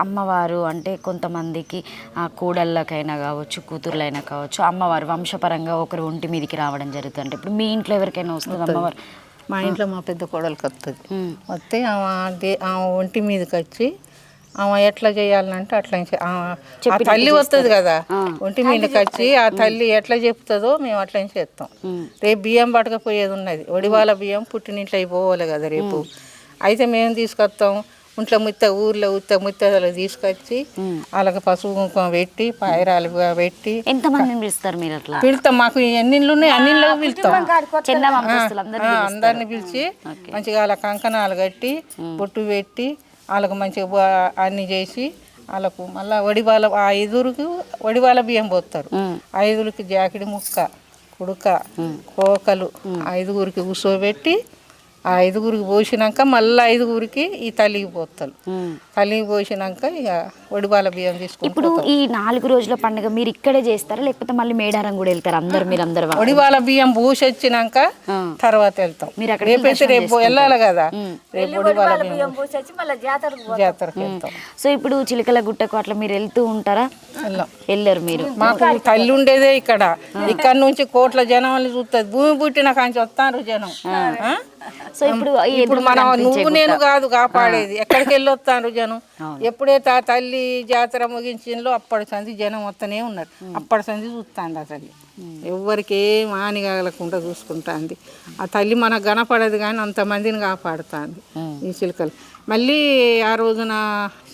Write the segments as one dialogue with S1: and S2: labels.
S1: అమ్మవారు అంటే కొంతమందికి కోడళ్ళకైనా కావచ్చు, కూతుర్లైనా కావచ్చు, అమ్మవారు వంశపరంగా ఒకరు ఒంటి మీదకి రావడం జరుగుతుంది. అంటే ఇప్పుడు మీ ఇంట్లో ఎవరికైనా వస్తుంది అమ్మవారు?
S2: మా ఇంట్లో మా పెద్ద కోడలికి వస్తుంది. వస్తే ఆమె ఒంటి మీదకి వచ్చి ఆమె ఎట్లా చేయాలంటే అట్లా ఆ తల్లి వస్తుంది కదా, ఒంటి మీదకి వచ్చి ఆ తల్లి ఎట్లా చెప్తుందో మేము అట్లా చేస్తాం. రేపు బియ్యం పట్టకపోయేది ఉన్నది, ఒడివాల బియ్యం పుట్టినింట్లో అయిపోవాలి కదా రేపు. అయితే మేము తీసుకొస్తాం ఇంట్లో ఊర్లో ముత్తలు తీసుకొచ్చి వాళ్ళకి పసుపు కుంకుమ పెట్టి పాయరాలు పెట్టి.
S1: ఎంతమందిని పిలుస్తారు మీరు? అట్లా
S2: పిలుస్తాం, మాకు ఎన్ని ఇళ్ళు ఉన్నాయి అన్ని ఇళ్ళకి పిలుస్తాం. అందరిని పిలిచి మంచిగా వాళ్ళ కంకణాలు కట్టి బొట్టు పెట్టి వాళ్ళకు మంచిగా అన్ని చేసి వాళ్ళకు మళ్ళీ ఆ 5 వడివాల బియ్యం పోస్తారు. 5 జాకిడి ముక్క, కుడుక, కోకలు 5 కూర్చోబెట్టి ఆ 5 పోసినాక మళ్ళీ 5 ఈ తల్లికి పోతారు. తల్లికి పోసినాక ఇక వడిబాల బియ్యం తీసుకుంటారు.
S1: ఇప్పుడు ఈ 4 రోజుల పండుగ మీరు ఇక్కడే చేస్తారా లేకపోతే మళ్ళీ మేడారం కూడా వెళ్తారు? మీరందరూ
S2: వడిబాల బియ్యం పూసి వచ్చినాక తర్వాత వెళ్తాం. రేపు వెళ్ళాలి కదా, రేపు వడిబాల బియ్యం జాతరకు వెళ్తాం.
S1: సో ఇప్పుడు చిలకల గుట్టకు అట్లా మీరు వెళ్తూ ఉంటారా? వెళ్ళరు మీరు?
S2: మాకు తల్లి ఉండేదే ఇక్కడ నుంచి కోట్ల జనం చూస్తుంది. భూమి పుట్టిన కాంచి వస్తారు జనం.
S1: సో
S2: ఇప్పుడు మనం నువ్వు నేను కాదు కాపాడేది, ఎక్కడికి వెళ్ళి వస్తాను జనం. ఎప్పుడైతే ఆ తల్లి జాతర ముగించిందో అప్పటి సంది జనం వస్తూనే ఉన్నారు. అప్పటి సంది చూస్తాండి ఆ తల్లి, ఎవరికి ఏం హాని కలగకుండా చూసుకుంటుంది. ఆ తల్లి మనకు కనపడదు కానీ అంతమందిని కాపాడుతుంది ఈ చిలుకలు. మళ్ళీ ఆ రోజున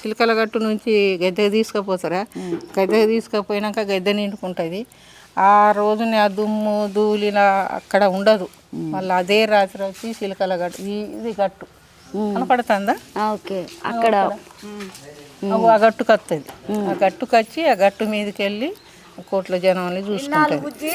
S2: చిలుకల గట్టు నుంచి గద్దె తీసుకుపోతారా, గద్దె తీసుకుపోయినాక గద్దె నిండుకుంటుంది. ఆ రోజున ఆ దుమ్ము ధూళిన అక్కడ ఉండదు. మళ్ళీ అదే రాత్రి వచ్చి చిలుకల గట్టు ఇది గట్టు కనపడుతుందా?
S1: ఓకే, అక్కడ
S2: ఆ గట్టుకు వస్తుంది. ఆ గట్టుకు వచ్చి ఆ గట్టు మీదకి వెళ్ళి కోట్ల జనాన్ని చూసుకుంటుంది.